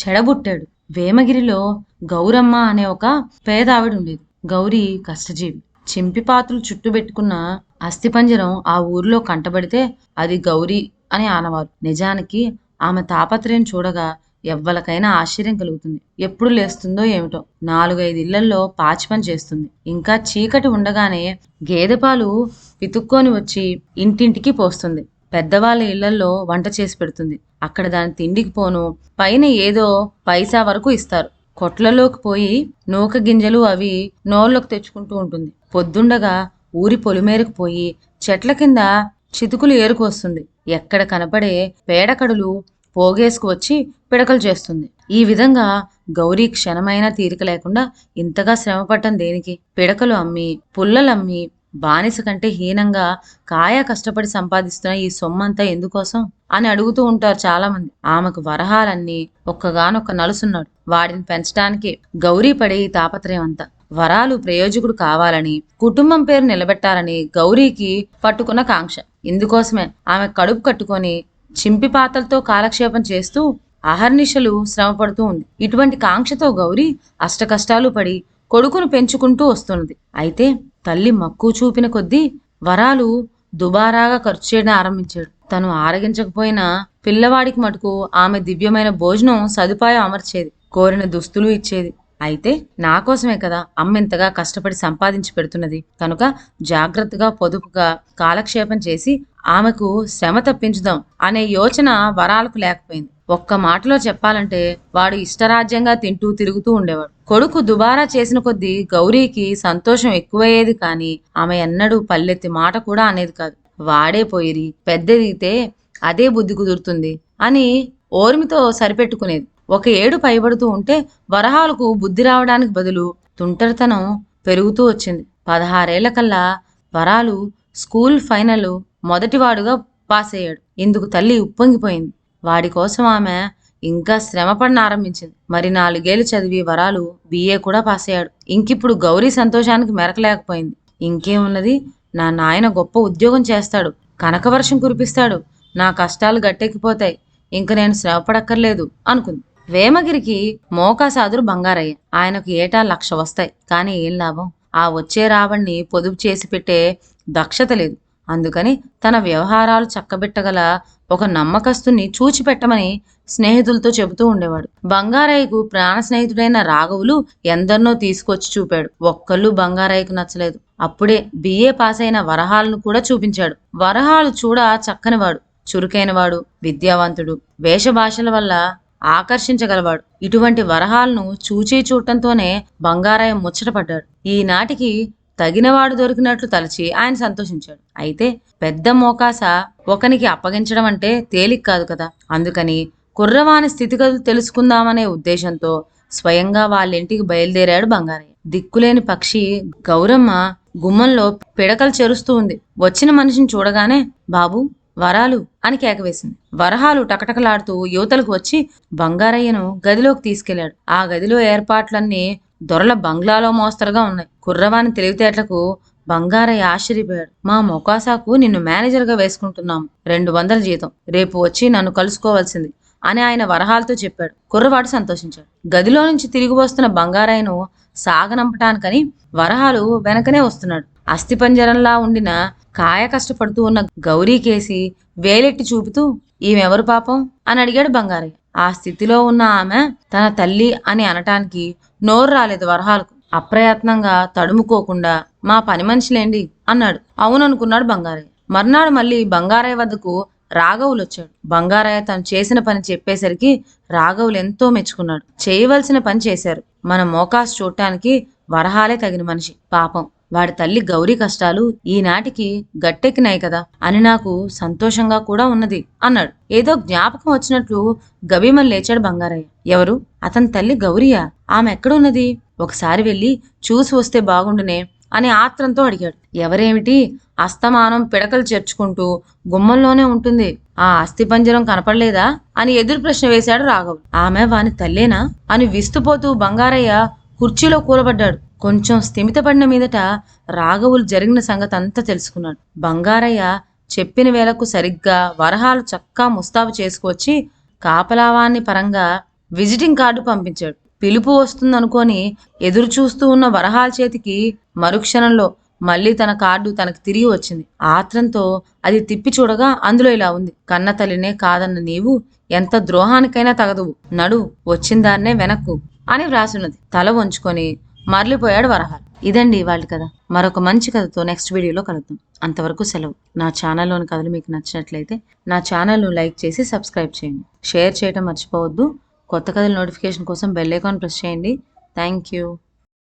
చెడబుట్టాడు. వేమగిరిలో గౌరమ్మ అనే ఒక పేదావిడ ఉండేది. గౌరీ కష్టజీవి. చింపిపాత్రలు చుట్టుబెట్టుకున్న అస్థిపంజరం ఆ ఊరిలో కంటబడితే అది గౌరీ అని ఆనవారు. నిజానికి ఆమె తాపత్రయం చూడగా ఎవ్వలకైనా ఆశ్చర్యం కలుగుతుంది. ఎప్పుడు లేస్తుందో ఏమిటో. 4-5 ఇళ్లల్లో పాచి పని చేస్తుంది. ఇంకా చీకటి ఉండగానే గేదెపాలు పితుక్కొని వచ్చి ఇంటింటికి పోస్తుంది. పెద్దవాళ్ళ ఇళ్లల్లో వంట చేసి పెడుతుంది. అక్కడ దాని తిండికి పోను పైన ఏదో పైసా వరకు ఇస్తారు. కొట్లలోకి పోయి నూక గింజలు అవి నోళ్ళకు తెచ్చుకుంటూ ఉంటుంది. పొద్దుండగా ఊరి పొలిమేరకు పోయి చెట్ల కింద చితుకులు ఏరుకు వస్తుంది. ఎక్కడ కనపడే పేడకడులు పోగేసుకు వచ్చి పిడకలు చేస్తుంది. ఈ విధంగా గౌరీ క్షణమైనా తీరిక లేకుండా ఇంతగా శ్రమపడటం దేనికి? పిడకలు అమ్మి పుల్లలమ్మి బానిస కంటే హీనంగా కాయ కష్టపడి సంపాదిస్తున్న ఈ సొమ్మంతా ఎందుకోసం అని అడుగుతూ ఉంటారు చాలా మంది. ఆమెకు వరహాలన్నీ ఒక్కగానొక్క నలుసున్నాడు. వాడిని పెంచడానికి గౌరీ పడే ఈ తాపత్రయం అంతా. వరాలు ప్రయోజకుడు కావాలని, కుటుంబం పేరు నిలబెట్టాలని గౌరీకి పట్టుకున్న కాంక్ష. ఇందుకోసమే ఆమె కడుపు కట్టుకొని చింపి పాతలతో కాలక్షేపం చేస్తూ అహర్నిశలు శ్రమ పడుతూ ఉంది. ఇటువంటి కాంక్షతో గౌరీ అష్టకష్టాలు పడి కొడుకును పెంచుకుంటూ వస్తున్నది. అయితే తల్లి మక్కువ చూపిన కొద్దీ వరాలు దుబారాగా ఖర్చు చేయడం ఆరంభించాడు. తను ఆరగించకపోయినా పిల్లవాడికి మటుకు ఆమె దివ్యమైన భోజనం సదుపాయం అమర్చేది. కోరిన దుస్తులు ఇచ్చేది. అయితే నా కోసమే కదా అమ్మెంతగా కష్టపడి సంపాదించి పెడుతున్నది కనుక జాగ్రత్తగా పొదుపుగా కాలక్షేపం చేసి ఆమెకు శ్రమ తప్పించుదాం అనే యోచన వరాలకు లేకపోయింది. ఒక్క మాటలో చెప్పాలంటే వాడు ఇష్టరాజ్యంగా తింటూ తిరుగుతూ ఉండేవాడు. కొడుకు దుబారా చేసిన కొద్దీ గౌరీకి సంతోషం ఎక్కువయ్యేది కానీ ఆమె ఎన్నడూ పల్లెత్తి మాట కూడా అనేది కాదు. వాడే పోయిరి పెద్దదిగితే అదే బుద్ధి కుదురుతుంది అని ఓర్మితో సరిపెట్టుకునేది. ఒక ఏడు పైబడుతూ ఉంటే వరహాలకు బుద్ధి రావడానికి బదులు తుంటరితనం పెరుగుతూ వచ్చింది. 16 ఏళ్ల కల్లా వరాలు స్కూల్ ఫైనల్ మొదటివాడుగా పాస్ అయ్యాడు. ఇందుకు తల్లి ఉప్పొంగిపోయింది. వాడి కోసం ఆమె ఇంకా శ్రమపడిన ఆరంభించింది. మరి 4 ఏళ్లు చదివి వరాలు BA కూడా పాస్ అయ్యాడు. ఇంకిప్పుడు గౌరీ సంతోషానికి మెరకలేకపోయింది. ఇంకేమున్నది, నా నాయన గొప్ప ఉద్యోగం చేస్తాడు, కనకవర్షం కురిపిస్తాడు, నా కష్టాలు గట్టెక్కిపోతాయి, ఇంక నేను శ్రమపడక్కర్లేదు అనుకుంది. వేమగిరికి మోకాసాదురు బంగారయ్య. ఆయనకు ఏటా 1,00,000 వస్తాయి. కానీ ఏం లాభం? ఆ వచ్చే రాబడిని పొదుపు చేసి పెట్టే దక్షత లేదు. అందుకని తన వ్యవహారాలు చక్కబెట్టగల ఒక నమ్మకస్తుని చూచిపెట్టమని స్నేహితులతో చెబుతూ ఉండేవాడు. బంగారయ్యకు ప్రాణ స్నేహితుడైన రాఘవులు ఎందరినో తీసుకొచ్చి చూపాడు. ఒక్కళ్ళు బంగారయ్యకు నచ్చలేదు. అప్పుడే BA పాస్ అయిన వరహాలను కూడా చూపించాడు. వరహాలు చూడ చక్కనివాడు, చురుకైనవాడు, విద్యావంతుడు, వేషభాషల వల్ల ఆకర్షించగలవాడు. ఇటువంటి వరహాలను చూడటంతోనే బంగారయ్య ముచ్చటపడ్డాడు. ఈనాటికి తగినవాడు దొరికినట్లు తలచి ఆయన సంతోషించాడు. అయితే పెద్ద మోకాస ఒకనికి అప్పగించడం అంటే తేలిక కాదు కదా. అందుకని కుర్రవాని స్థితిగతులు తెలుసుకుందామనే ఉద్దేశంతో స్వయంగా వాళ్ళింటికి బయలుదేరాడు బంగారయ్య. దిక్కులేని పక్షి గౌరమ్మ గుమ్మంలో పిడకలు చెరుస్తూ ఉంది. వచ్చిన మనిషిని చూడగానే బాబు వరాలు అని కేకవేసింది. వరహాలు టకటకలాడుతూ యువతలకు వచ్చి బంగారయ్యను గదిలోకి తీసుకెళ్లాడు. ఆ గదిలో ఏర్పాట్లన్నీ దొరల బంగ్లాలో మోస్తరుగా ఉన్నాయి. కుర్రవాని తెలివితేటలకు బంగారయ్య ఆశ్చర్యపోయాడు. మా మొకాసాకు నిన్ను మేనేజర్గా వేసుకుంటున్నాము, 200 జీతం, రేపు వచ్చి నన్ను కలుసుకోవాల్సింది అని ఆయన వరహాలతో చెప్పాడు. కుర్రవాడు సంతోషించాడు. గదిలో నుంచి తిరిగి వస్తున్న బంగారయ్యను సాగనంపటానికని వరహాలు వెనకనే వస్తున్నాడు. అస్థిపంజరంలా ఉండిన కాయ కష్టపడుతూ ఉన్న గౌరీకేసి వేలెట్టి చూపుతూ ఈమెవరు పాపం అని అడిగాడు బంగారయ్య. ఆ స్థితిలో ఉన్న ఆమె తన తల్లి అని అనటానికి నోరు రాలేదు వరహాలకు. అప్రయత్నంగా తడుముకోకుండా మా పని మనిషిలేండి అన్నాడు. అవుననుకున్నాడు బంగారయ్య. మర్నాడు మళ్ళీ బంగారయ్య వద్దకు రాఘవులు వచ్చాడు. బంగారయ్య తను చేసిన పని చెప్పేసరికి రాఘవులు ఎంతో మెచ్చుకున్నాడు. చేయవలసిన పని చేశారు. మన మోకాసు చూడటానికి వరహాలే తగిన మనిషి. పాపం వాడి తల్లి గౌరీ కష్టాలు ఈనాటికి గట్టెక్కినాయి కదా అని నాకు సంతోషంగా కూడా ఉన్నది అన్నాడు. ఏదో జ్ఞాపకం వచ్చినట్లు గభీమని లేచాడు బంగారయ్య. ఎవరు? అతని తల్లి గౌరీయా? ఆమె ఎక్కడున్నది? ఒకసారి వెళ్ళి చూసి వస్తే బాగుండునే అని ఆత్రంతో అడిగాడు. ఎవరేమిటి, అస్తమానం పిడకలు చేర్చుకుంటూ గుమ్మంలోనే ఉంటుంది, ఆ అస్థిపంజరం కనపడలేదా అని ఎదురు ప్రశ్న వేశాడు రాఘవులు. ఆమె వాని తల్లేనా అని విస్తుపోతూ బంగారయ్య కుర్చీలో కూలబడ్డాడు. కొంచెం స్థిమితపడిన మీదట రాఘవులు జరిగిన సంగతి అంతా తెలుసుకున్నాడు. బంగారయ్య చెప్పిన వేళకు సరిగ్గా వరహాలు చక్కా ముస్తాబు చేసుకొచ్చి కాపలావాన్ని పరంగా విజిటింగ్ కార్డు పంపించాడు. పిలుపు వస్తుందనుకొని ఎదురు చూస్తూ ఉన్న వరహాల చేతికి మరుక్షణంలో మళ్ళీ తన కార్డు తనకు తిరిగి వచ్చింది. ఆత్రంతో అది తిప్పి చూడగా అందులో ఇలా ఉంది: కన్న తల్లినే కాదన్న నీవు ఎంత ద్రోహానికైనా తగదువు, నడు వచ్చిన దాన్నే వెనక్కు అని వ్రాసున్నది. తల వంచుకొని మరలిపోయాడు వరహాలు. ఇదండి వాళ్ళ కథ. మరొక మంచి కథతో నెక్స్ట్ వీడియోలో కలుద్దాం. అంతవరకు సెలవు. నా ఛానల్లోని కథలు మీకు నచ్చినట్లయితే నా ఛానల్ను లైక్ చేసి సబ్స్క్రైబ్ చేయండి. షేర్ చేయడం మర్చిపోవద్దు. కొత్త కథల నోటిఫికేషన్ కోసం బెల్ ఐకాన్ ప్రెస్ చేయండి. Thank you.